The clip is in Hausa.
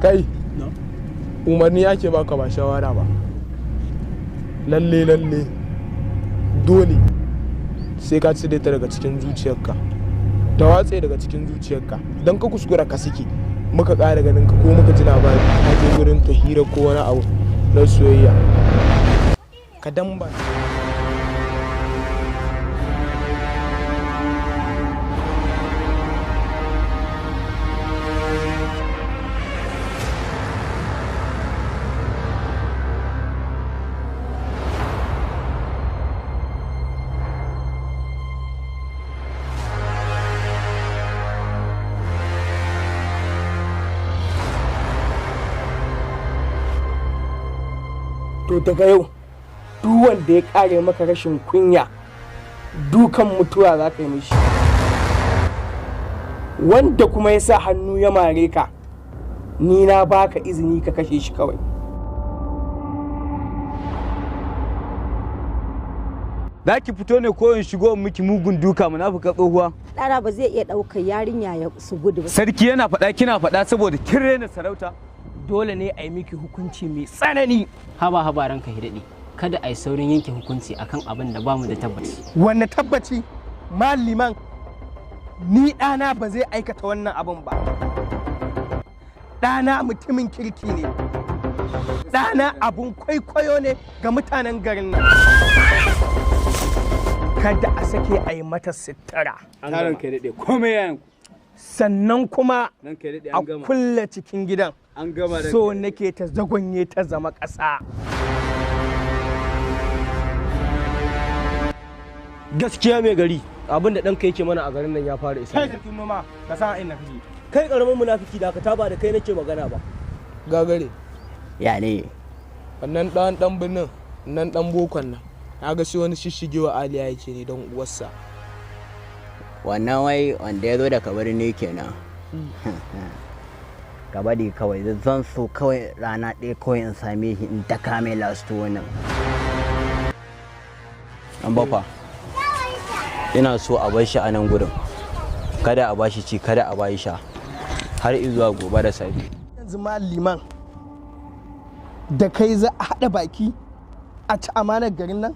kai umarni ake baka ba shawara ba. Lalle dole sai ka cire ta daga cikin zuciyarka, ta watse daga cikin zuciyarka. Don ka kuskura ka saki muka ƙara ganin ka ko muka ji labari ka je wurin ta hira ko wani abu na soyayya ka damba. To daga yau duk wanda ya kare maka rashin kunya dukan mutuwa za ka yi mishi, wanda kuma ya sa hannu ya mare ka ni na baka izini ka kashe shi kawai. Za ki fito ne ko in shigo miki mugun duka munafuka tsohuwa? Ɗana ba zai iya ɗaukar yarinya ya su gudu ba. Sarki yana faɗa kina faɗa saboda kin rena sarauta. Dole ne a yi miki hukunci mai tsanani. Haba ranka hidaɗi, kada a yi saurin yanke hukunci akan abin da bamu da tabbaci. Wanne tabbaci? Maliman, ni ɗana ba zai aikata wannan abin ba. Ɗana mutumin kirki ne. Ɗana abun kwaikwayo ne ga mutanen garin nan. Kada a sake a yi mata sitara. Taron ka daɗe komai yayin. Sannan kuma a kulle cikin gidan. An gama da so nake ta zagonye ta zama ƙasa. Gaskiya mai gari, abin da ɗanka yake mana a garin nan ya fara isa. Kai sarkin noma, ka san ina kake. Kai ƙaramin munafiki da ka taba da kai nake magana ba. Gagare Ya ne? wannan ɗan birnin nan ɗan bokon nan na ga shi wani shishigewa Aliya yake ne don uwarsa. Wannan wai wanda ya zo daga birni kenan. Ka bari kawai zan so kawai rana ɗaya kawai in same shi in ta kame lastu wannan. An bafa. Ina so a bar shi a nan gudun. Kada a bashi ci, kada a bashi sha. Har izuwa gobe da safe. Yanzu ma liman da kai za a haɗa baki a ci amanar garin nan?